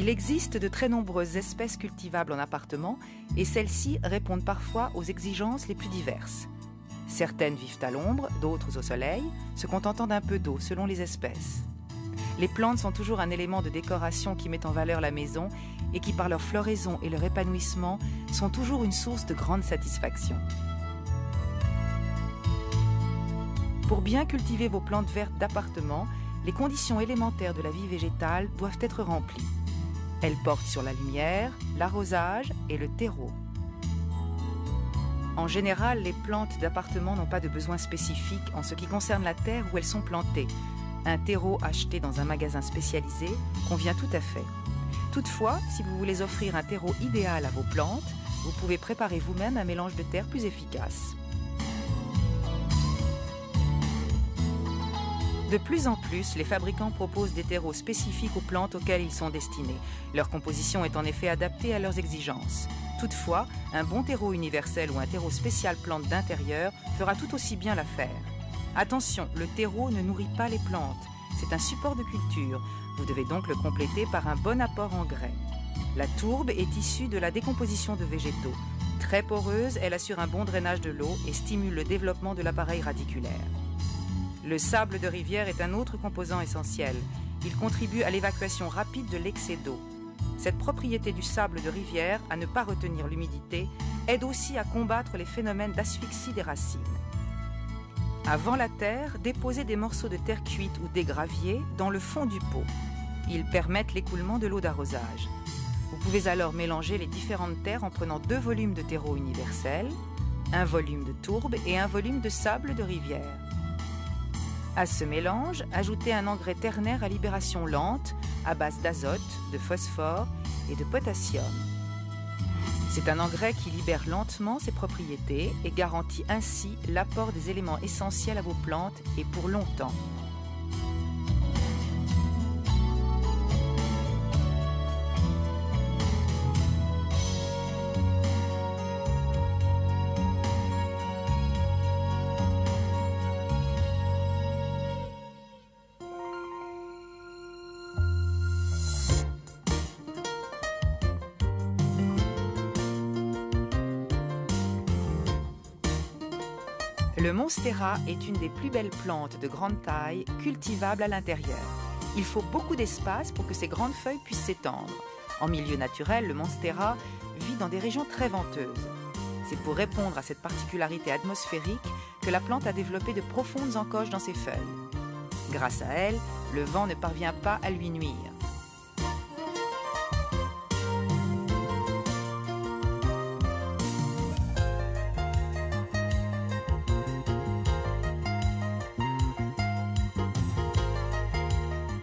Il existe de très nombreuses espèces cultivables en appartement et celles-ci répondent parfois aux exigences les plus diverses. Certaines vivent à l'ombre, d'autres au soleil, se contentant d'un peu d'eau selon les espèces. Les plantes sont toujours un élément de décoration qui met en valeur la maison et qui, par leur floraison et leur épanouissement, sont toujours une source de grande satisfaction. Pour bien cultiver vos plantes vertes d'appartement, les conditions élémentaires de la vie végétale doivent être remplies. Elles portent sur la lumière, l'arrosage et le terreau. En général, les plantes d'appartement n'ont pas de besoins spécifiques en ce qui concerne la terre où elles sont plantées. Un terreau acheté dans un magasin spécialisé convient tout à fait. Toutefois, si vous voulez offrir un terreau idéal à vos plantes, vous pouvez préparer vous-même un mélange de terre plus efficace. De plus en plus, les fabricants proposent des terreaux spécifiques aux plantes auxquelles ils sont destinés. Leur composition est en effet adaptée à leurs exigences. Toutefois, un bon terreau universel ou un terreau spécial plante d'intérieur fera tout aussi bien l'affaire. Attention, le terreau ne nourrit pas les plantes. C'est un support de culture. Vous devez donc le compléter par un bon apport en grès. La tourbe est issue de la décomposition de végétaux. Très poreuse, elle assure un bon drainage de l'eau et stimule le développement de l'appareil radiculaire. Le sable de rivière est un autre composant essentiel. Il contribue à l'évacuation rapide de l'excès d'eau. Cette propriété du sable de rivière, à ne pas retenir l'humidité, aide aussi à combattre les phénomènes d'asphyxie des racines. Avant la terre, déposez des morceaux de terre cuite ou des graviers dans le fond du pot. Ils permettent l'écoulement de l'eau d'arrosage. Vous pouvez alors mélanger les différentes terres en prenant 2 volumes de terreau universel, un volume de tourbe et un volume de sable de rivière. À ce mélange, ajoutez un engrais ternaire à libération lente à base d'azote, de phosphore et de potassium. C'est un engrais qui libère lentement ses propriétés et garantit ainsi l'apport des éléments essentiels à vos plantes et pour longtemps. Le monstera est une des plus belles plantes de grande taille cultivables à l'intérieur. Il faut beaucoup d'espace pour que ses grandes feuilles puissent s'étendre. En milieu naturel, le monstera vit dans des régions très venteuses. C'est pour répondre à cette particularité atmosphérique que la plante a développé de profondes encoches dans ses feuilles. Grâce à elle, le vent ne parvient pas à lui nuire.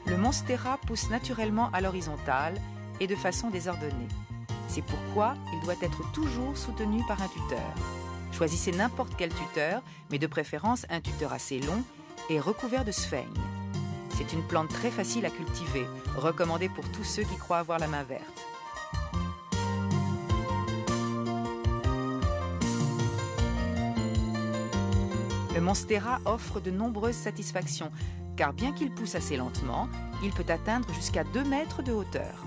Le monstera pousse naturellement à l'horizontale et de façon désordonnée. C'est pourquoi il doit être toujours soutenu par un tuteur. Choisissez n'importe quel tuteur, mais de préférence un tuteur assez long et recouvert de sphènes. C'est une plante très facile à cultiver, recommandée pour tous ceux qui croient avoir la main verte. Le monstera offre de nombreuses satisfactions, car bien qu'il pousse assez lentement, il peut atteindre jusqu'à 2 mètres de hauteur.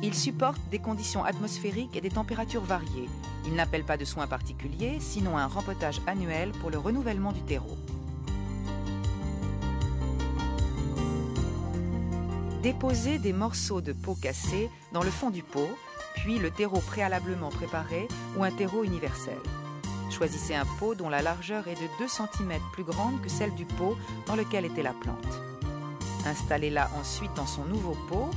Il supporte des conditions atmosphériques et des températures variées. Il n'appelle pas de soins particuliers, sinon un rempotage annuel pour le renouvellement du terreau. Déposez des morceaux de peau cassée dans le fond du pot, puis le terreau préalablement préparé ou un terreau universel. Choisissez un pot dont la largeur est de 2 cm plus grande que celle du pot dans lequel était la plante. Installez-la ensuite dans son nouveau pot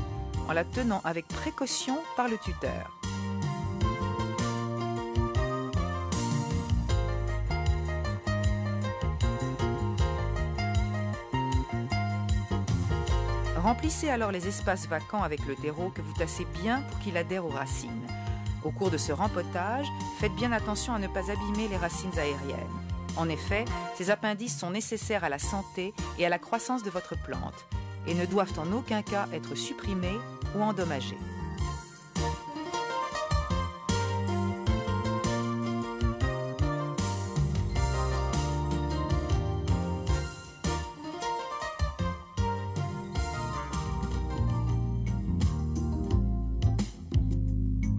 en la tenant avec précaution par le tuteur. Remplissez alors les espaces vacants avec le terreau que vous tassez bien pour qu'il adhère aux racines. Au cours de ce rempotage, faites bien attention à ne pas abîmer les racines aériennes. En effet, ces appendices sont nécessaires à la santé et à la croissance de votre plante et ne doivent en aucun cas être supprimés ou endommagés.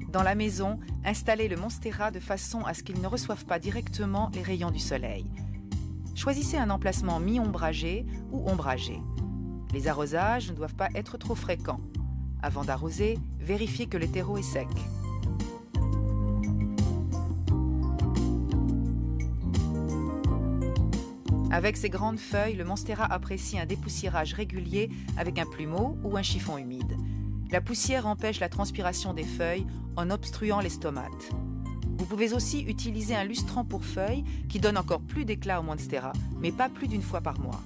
Dans la maison, installez le monstera de façon à ce qu'il ne reçoive pas directement les rayons du soleil. Choisissez un emplacement mi-ombragé ou ombragé. Les arrosages ne doivent pas être trop fréquents. Avant d'arroser, vérifiez que le terreau est sec. Avec ses grandes feuilles, le monstera apprécie un dépoussiérage régulier avec un plumeau ou un chiffon humide. La poussière empêche la transpiration des feuilles en obstruant les stomates. Vous pouvez aussi utiliser un lustrant pour feuilles qui donne encore plus d'éclat au monstera, mais pas plus d'une fois par mois.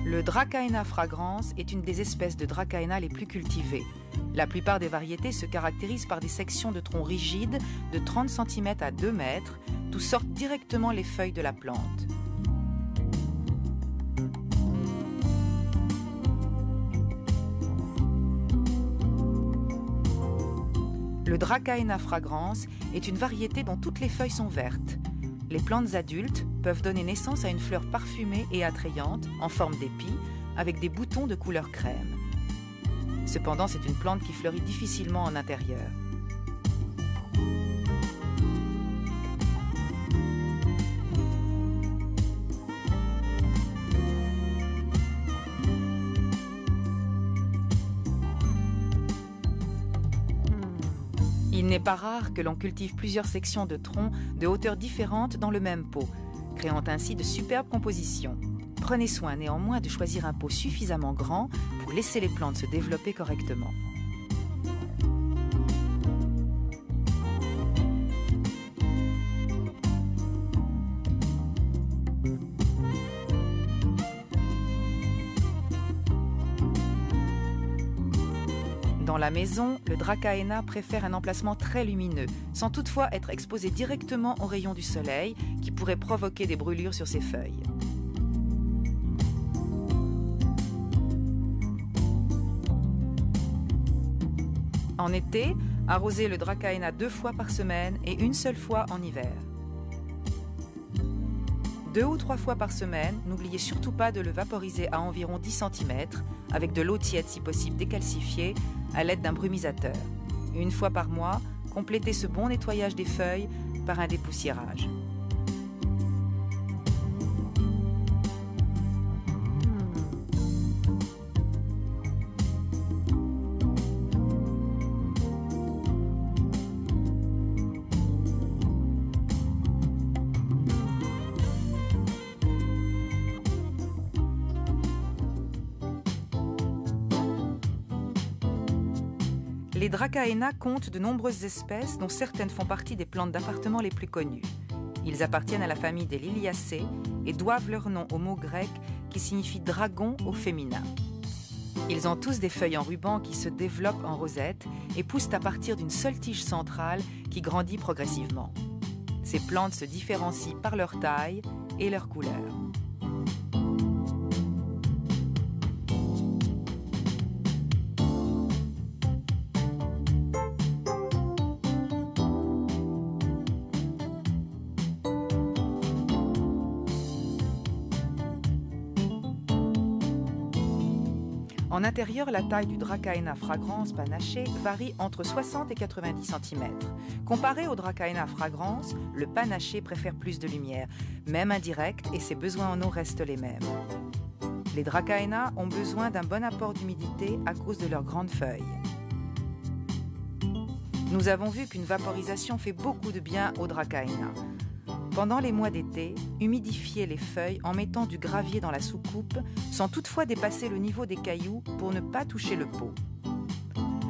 Le Dracaena fragrans est une des espèces de Dracaena les plus cultivées. La plupart des variétés se caractérisent par des sections de tronc rigides de 30 cm à 2 mètres, d'où sortent directement les feuilles de la plante. Le Dracaena fragrans est une variété dont toutes les feuilles sont vertes. Les plantes adultes peuvent donner naissance à une fleur parfumée et attrayante en forme d'épi avec des boutons de couleur crème. Cependant, c'est une plante qui fleurit difficilement en intérieur. Il n'est pas rare que l'on cultive plusieurs sections de troncs de hauteurs différentes dans le même pot, créant ainsi de superbes compositions. Prenez soin néanmoins de choisir un pot suffisamment grand pour laisser les plantes se développer correctement. Dans la maison, le Dracaena préfère un emplacement très lumineux, sans toutefois être exposé directement aux rayons du soleil qui pourraient provoquer des brûlures sur ses feuilles. En été, arrosez le Dracaena 2 fois par semaine et une seule fois en hiver. 2 ou 3 fois par semaine, n'oubliez surtout pas de le vaporiser à environ 10 cm, avec de l'eau tiède si possible décalcifiée, à l'aide d'un brumisateur. Une fois par mois, complétez ce bon nettoyage des feuilles par un dépoussiérage. Les Dracaena comptent de nombreuses espèces dont certaines font partie des plantes d'appartement les plus connues. Ils appartiennent à la famille des Liliacées et doivent leur nom au mot grec qui signifie dragon au féminin. Ils ont tous des feuilles en ruban qui se développent en rosette et poussent à partir d'une seule tige centrale qui grandit progressivement. Ces plantes se différencient par leur taille et leur couleur. En intérieur, la taille du Dracaena fragrans panaché varie entre 60 et 90 cm. Comparé au Dracaena fragrans, le panaché préfère plus de lumière, même indirect, et ses besoins en eau restent les mêmes. Les Dracaena ont besoin d'un bon apport d'humidité à cause de leurs grandes feuilles. Nous avons vu qu'une vaporisation fait beaucoup de bien au Dracaena. Pendant les mois d'été, humidifiez les feuilles en mettant du gravier dans la soucoupe, sans toutefois dépasser le niveau des cailloux pour ne pas toucher le pot.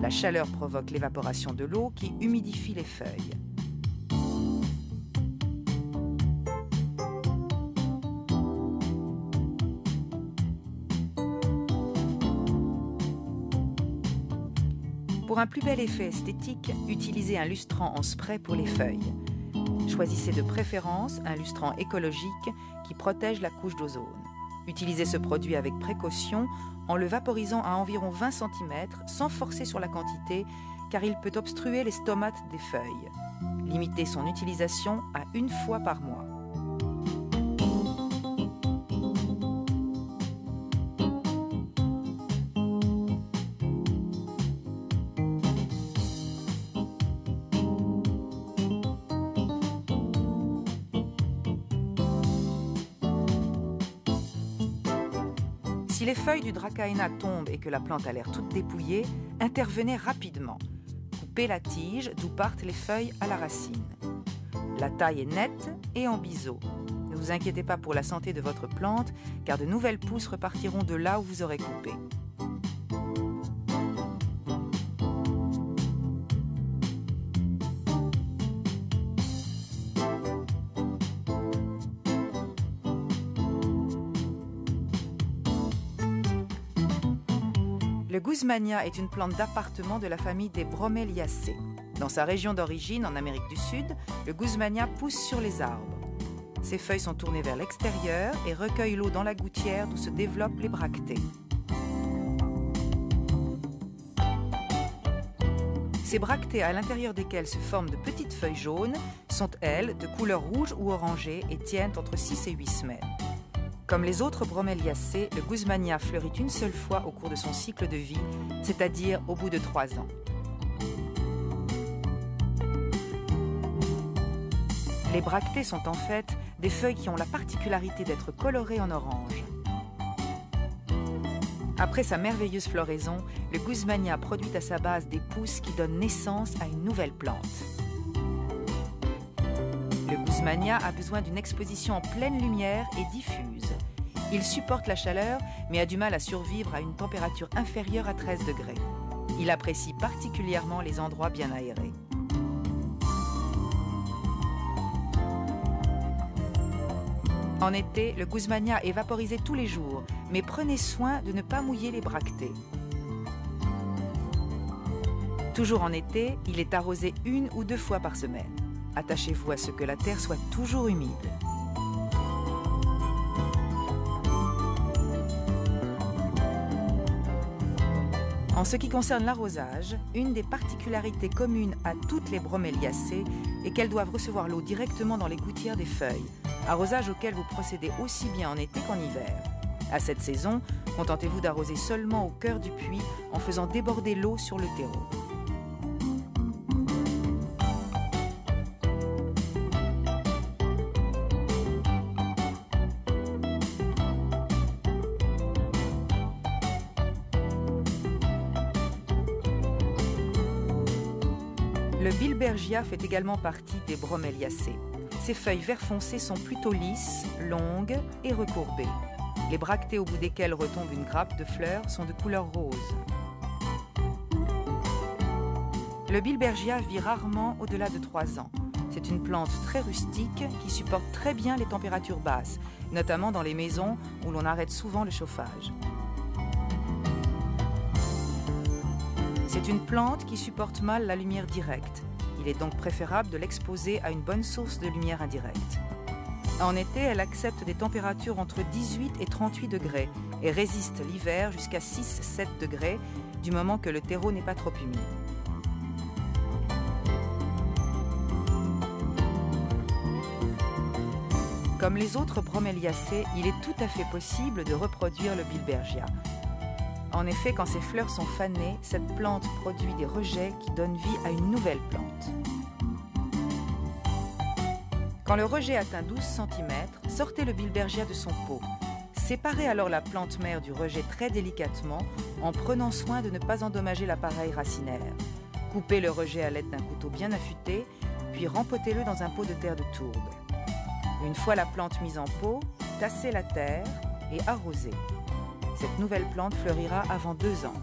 La chaleur provoque l'évaporation de l'eau qui humidifie les feuilles. Pour un plus bel effet esthétique, utilisez un lustrant en spray pour les feuilles. Choisissez de préférence un lustrant écologique qui protège la couche d'ozone. Utilisez ce produit avec précaution en le vaporisant à environ 20 cm sans forcer sur la quantité car il peut obstruer les stomates des feuilles. Limitez son utilisation à 1 fois par mois. Si les feuilles du Dracaena tombent et que la plante a l'air toute dépouillée, intervenez rapidement. Coupez la tige d'où partent les feuilles à la racine. La taille est nette et en biseau. Ne vous inquiétez pas pour la santé de votre plante, car de nouvelles pousses repartiront de là où vous aurez coupé. Le Guzmania est une plante d'appartement de la famille des Bromeliaceae. Dans sa région d'origine, en Amérique du Sud, le Guzmania pousse sur les arbres. Ses feuilles sont tournées vers l'extérieur et recueillent l'eau dans la gouttière d'où se développent les bractées. Ces bractées, à l'intérieur desquelles se forment de petites feuilles jaunes, sont, elles, de couleur rouge ou orangée et tiennent entre 6 et 8 semaines. Comme les autres Bromeliaceae, le Guzmania fleurit une seule fois au cours de son cycle de vie, c'est-à-dire au bout de 3 ans. Les bractées sont en fait des feuilles qui ont la particularité d'être colorées en orange. Après sa merveilleuse floraison, le Guzmania produit à sa base des pousses qui donnent naissance à une nouvelle plante. Le Guzmania a besoin d'une exposition en pleine lumière et diffuse. Il supporte la chaleur, mais a du mal à survivre à une température inférieure à 13 degrés. Il apprécie particulièrement les endroits bien aérés. En été, le Guzmania est vaporisé tous les jours, mais prenez soin de ne pas mouiller les bractées. Toujours en été, il est arrosé 1 ou 2 fois par semaine. Attachez-vous à ce que la terre soit toujours humide. En ce qui concerne l'arrosage, une des particularités communes à toutes les Bromeliaceae est qu'elles doivent recevoir l'eau directement dans les gouttières des feuilles, arrosage auquel vous procédez aussi bien en été qu'en hiver. À cette saison, contentez-vous d'arroser seulement au cœur du puits en faisant déborder l'eau sur le terreau. Le Bilbergia fait également partie des Bromeliaceae. Ses feuilles vert foncé sont plutôt lisses, longues et recourbées. Les bractées au bout desquelles retombe une grappe de fleurs sont de couleur rose. Le Bilbergia vit rarement au-delà de 3 ans. C'est une plante très rustique qui supporte très bien les températures basses, notamment dans les maisons où l'on arrête souvent le chauffage. C'est une plante qui supporte mal la lumière directe. Il est donc préférable de l'exposer à une bonne source de lumière indirecte. En été, elle accepte des températures entre 18 et 38 degrés et résiste l'hiver jusqu'à 6-7 degrés, du moment que le terreau n'est pas trop humide. Comme les autres Bromeliaceae, il est tout à fait possible de reproduire le Bilbergia. En effet, quand ses fleurs sont fanées, cette plante produit des rejets qui donnent vie à une nouvelle plante. Quand le rejet atteint 12 cm, sortez le Bilbergia de son pot. Séparez alors la plante mère du rejet très délicatement en prenant soin de ne pas endommager l'appareil racinaire. Coupez le rejet à l'aide d'un couteau bien affûté, puis rempotez-le dans un pot de terre de tourbe. Une fois la plante mise en pot, tassez la terre et arrosez. Cette nouvelle plante fleurira avant 2 ans.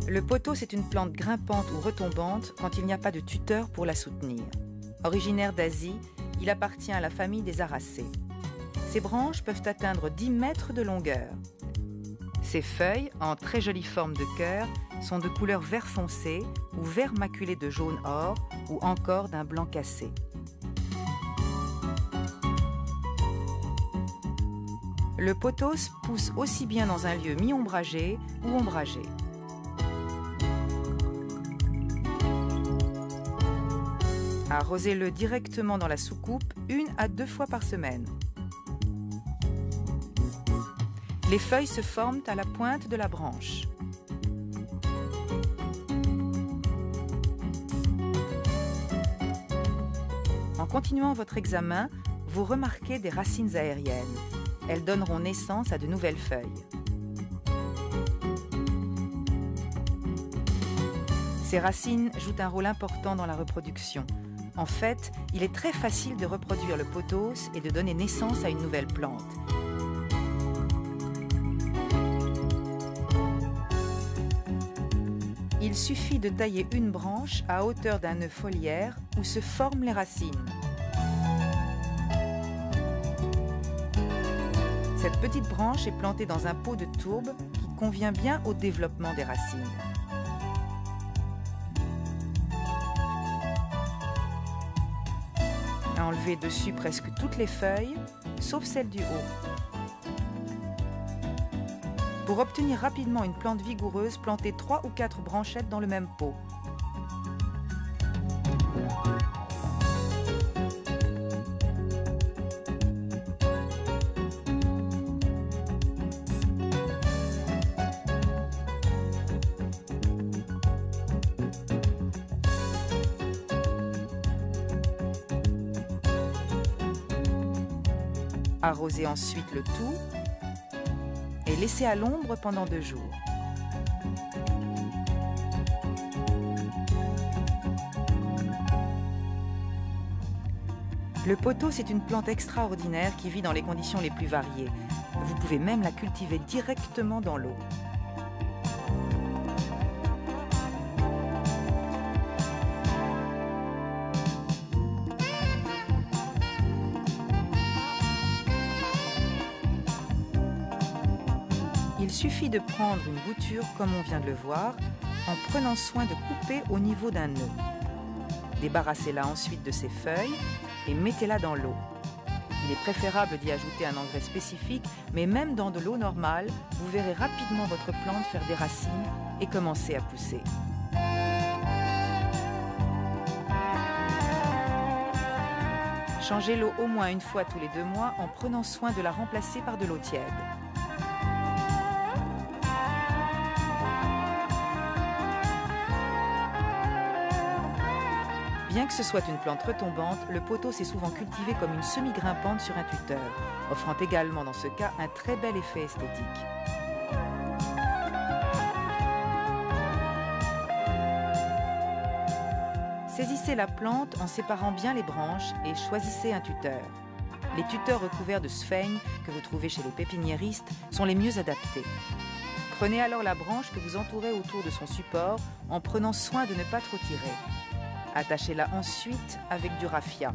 Le pothos est une plante grimpante ou retombante quand il n'y a pas de tuteur pour la soutenir. Originaire d'Asie, il appartient à la famille des Aracées. Ses branches peuvent atteindre 10 mètres de longueur. Ses feuilles, en très jolie forme de cœur, sont de couleur vert foncé ou vert maculé de jaune or ou encore d'un blanc cassé. Le pothos pousse aussi bien dans un lieu mi-ombragé ou ombragé. Arrosez-le directement dans la soucoupe 1 à 2 fois par semaine. Les feuilles se forment à la pointe de la branche. En continuant votre examen, vous remarquez des racines aériennes. Elles donneront naissance à de nouvelles feuilles. Ces racines jouent un rôle important dans la reproduction. En fait, il est très facile de reproduire le pothos et de donner naissance à une nouvelle plante. Il suffit de tailler une branche à hauteur d'un nœud foliaire où se forment les racines. Cette petite branche est plantée dans un pot de tourbe qui convient bien au développement des racines. Enlevez dessus presque toutes les feuilles, sauf celles du haut. Pour obtenir rapidement une plante vigoureuse, plantez 3 ou 4 branchettes dans le même pot. Arrosez ensuite le tout et laissez à l'ombre pendant 2 jours. Le pothos est une plante extraordinaire qui vit dans les conditions les plus variées. Vous pouvez même la cultiver directement dans l'eau. Il suffit de prendre une bouture comme on vient de le voir, en prenant soin de couper au niveau d'un nœud. Débarrassez-la ensuite de ses feuilles et mettez-la dans l'eau. Il est préférable d'y ajouter un engrais spécifique, mais même dans de l'eau normale, vous verrez rapidement votre plante faire des racines et commencer à pousser. Changez l'eau au moins une fois tous les 2 mois en prenant soin de la remplacer par de l'eau tiède. Bien que ce soit une plante retombante, le pothos est souvent cultivé comme une semi-grimpante sur un tuteur, offrant également dans ce cas un très bel effet esthétique. Saisissez la plante en séparant bien les branches et choisissez un tuteur. Les tuteurs recouverts de sphènes que vous trouvez chez les pépiniéristes sont les mieux adaptés. Prenez alors la branche que vous entourez autour de son support en prenant soin de ne pas trop tirer. Attachez-la ensuite avec du raffia.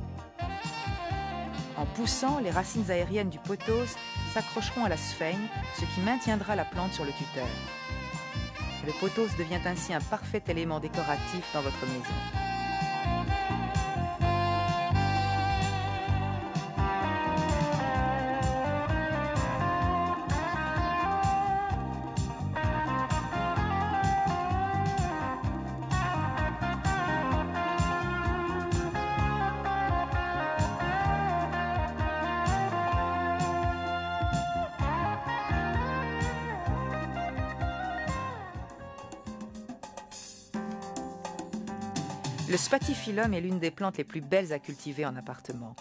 En poussant, les racines aériennes du pothos s'accrocheront à la sphène, ce qui maintiendra la plante sur le tuteur. Le pothos devient ainsi un parfait élément décoratif dans votre maison. Le spathiphyllum est l'une des plantes les plus belles à cultiver en appartement.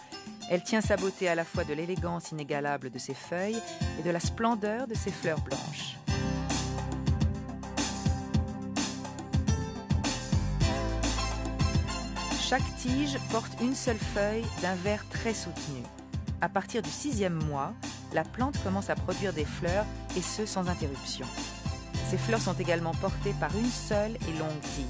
Elle tient sa beauté à la fois de l'élégance inégalable de ses feuilles et de la splendeur de ses fleurs blanches. Chaque tige porte une seule feuille d'un vert très soutenu. À partir du 6e mois, la plante commence à produire des fleurs et ce sans interruption. Ces fleurs sont également portées par une seule et longue tige.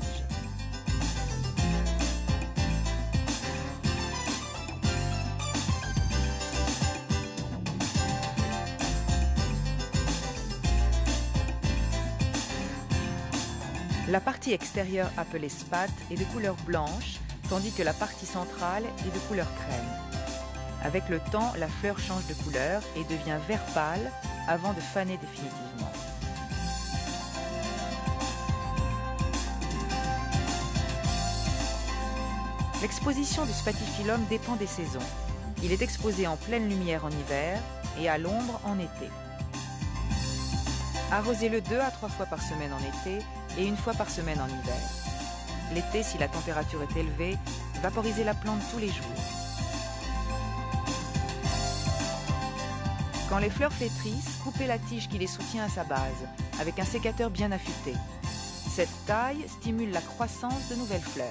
La partie extérieure, appelée spathe, est de couleur blanche, tandis que la partie centrale est de couleur crème. Avec le temps, la fleur change de couleur et devient vert pâle avant de faner définitivement. L'exposition du Spathiphyllum dépend des saisons. Il est exposé en pleine lumière en hiver et à l'ombre en été. Arrosez-le 2 à 3 fois par semaine en été et 1 fois par semaine en hiver. L'été, si la température est élevée, vaporisez la plante tous les jours. Quand les fleurs flétrissent, coupez la tige qui les soutient à sa base, avec un sécateur bien affûté. Cette taille stimule la croissance de nouvelles fleurs.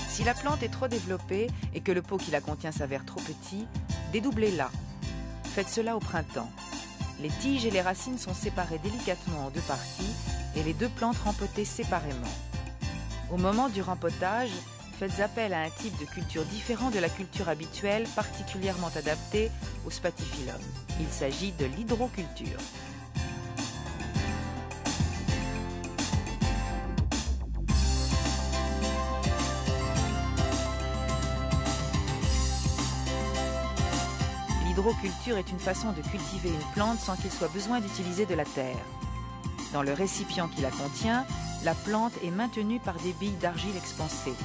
Si la plante est trop développée et que le pot qui la contient s'avère trop petit, dédoublez-la. Faites cela au printemps. Les tiges et les racines sont séparées délicatement en 2 parties et les 2 plantes rempotées séparément. Au moment du rempotage, faites appel à un type de culture différent de la culture habituelle, particulièrement adaptée au Spathiphyllum. Il s'agit de l'hydroculture. L'hydroculture est une façon de cultiver une plante sans qu'il soit besoin d'utiliser de la terre. Dans le récipient qui la contient, la plante est maintenue par des billes d'argile expansées.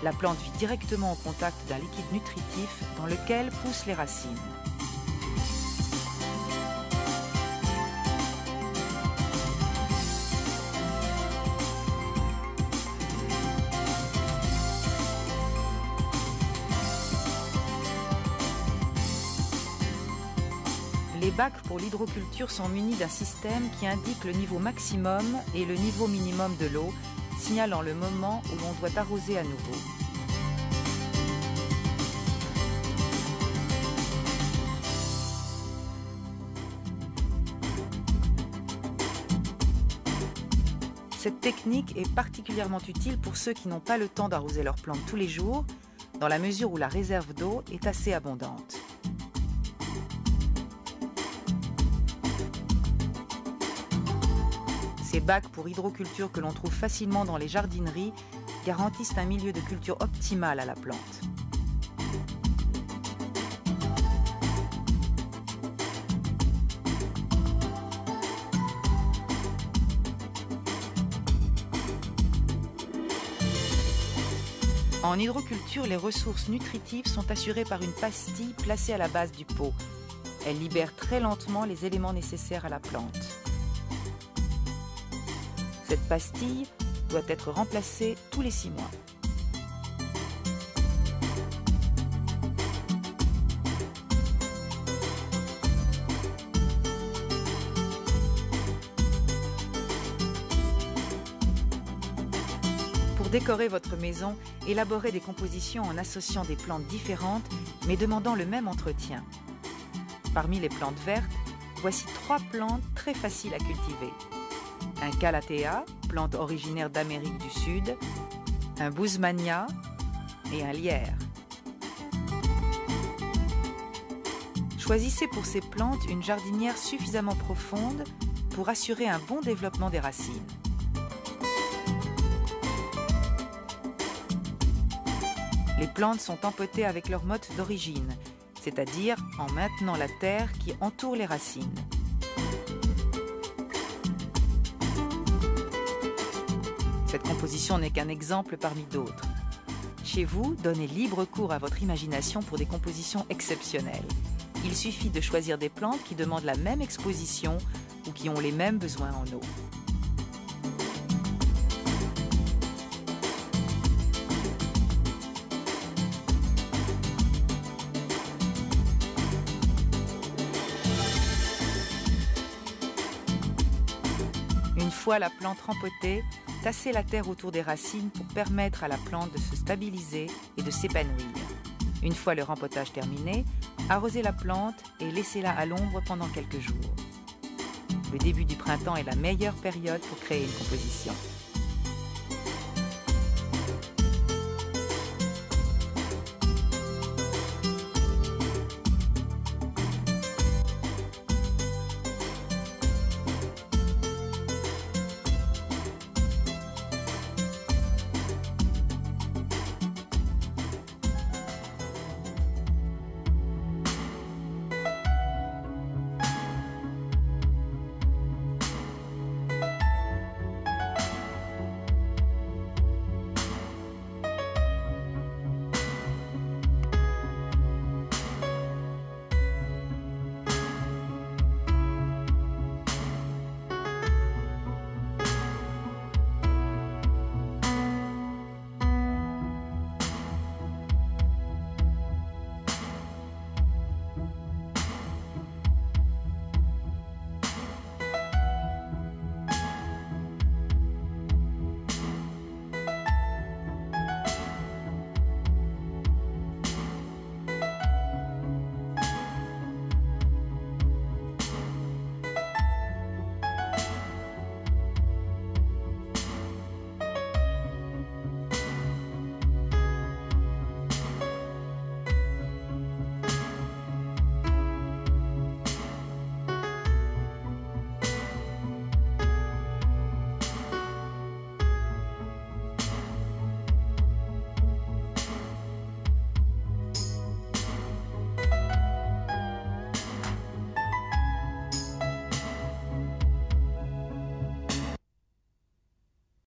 La plante vit directement au contact d'un liquide nutritif dans lequel poussent les racines. Les bacs pour l'hydroculture sont munis d'un système qui indique le niveau maximum et le niveau minimum de l'eau, signalant le moment où l'on doit arroser à nouveau. Cette technique est particulièrement utile pour ceux qui n'ont pas le temps d'arroser leurs plantes tous les jours, dans la mesure où la réserve d'eau est assez abondante. Ces bacs pour hydroculture que l'on trouve facilement dans les jardineries garantissent un milieu de culture optimal à la plante. En hydroculture, les ressources nutritives sont assurées par une pastille placée à la base du pot. Elle libère très lentement les éléments nécessaires à la plante. Cette pastille doit être remplacée tous les 6 mois. Pour décorer votre maison, élaborez des compositions en associant des plantes différentes, mais demandant le même entretien. Parmi les plantes vertes, voici 3 plantes très faciles à cultiver. Un Calathea, plante originaire d'Amérique du Sud, un Bousmania et un lierre. Choisissez pour ces plantes une jardinière suffisamment profonde pour assurer un bon développement des racines. Les plantes sont empotées avec leur motte d'origine, c'est-à-dire en maintenant la terre qui entoure les racines. Cette composition n'est qu'un exemple parmi d'autres. Chez vous, donnez libre cours à votre imagination pour des compositions exceptionnelles. Il suffit de choisir des plantes qui demandent la même exposition ou qui ont les mêmes besoins en eau. Une fois la plante rempotée, tassez la terre autour des racines pour permettre à la plante de se stabiliser et de s'épanouir. Une fois le rempotage terminé, arrosez la plante et laissez-la à l'ombre pendant quelques jours. Le début du printemps est la meilleure période pour créer une composition.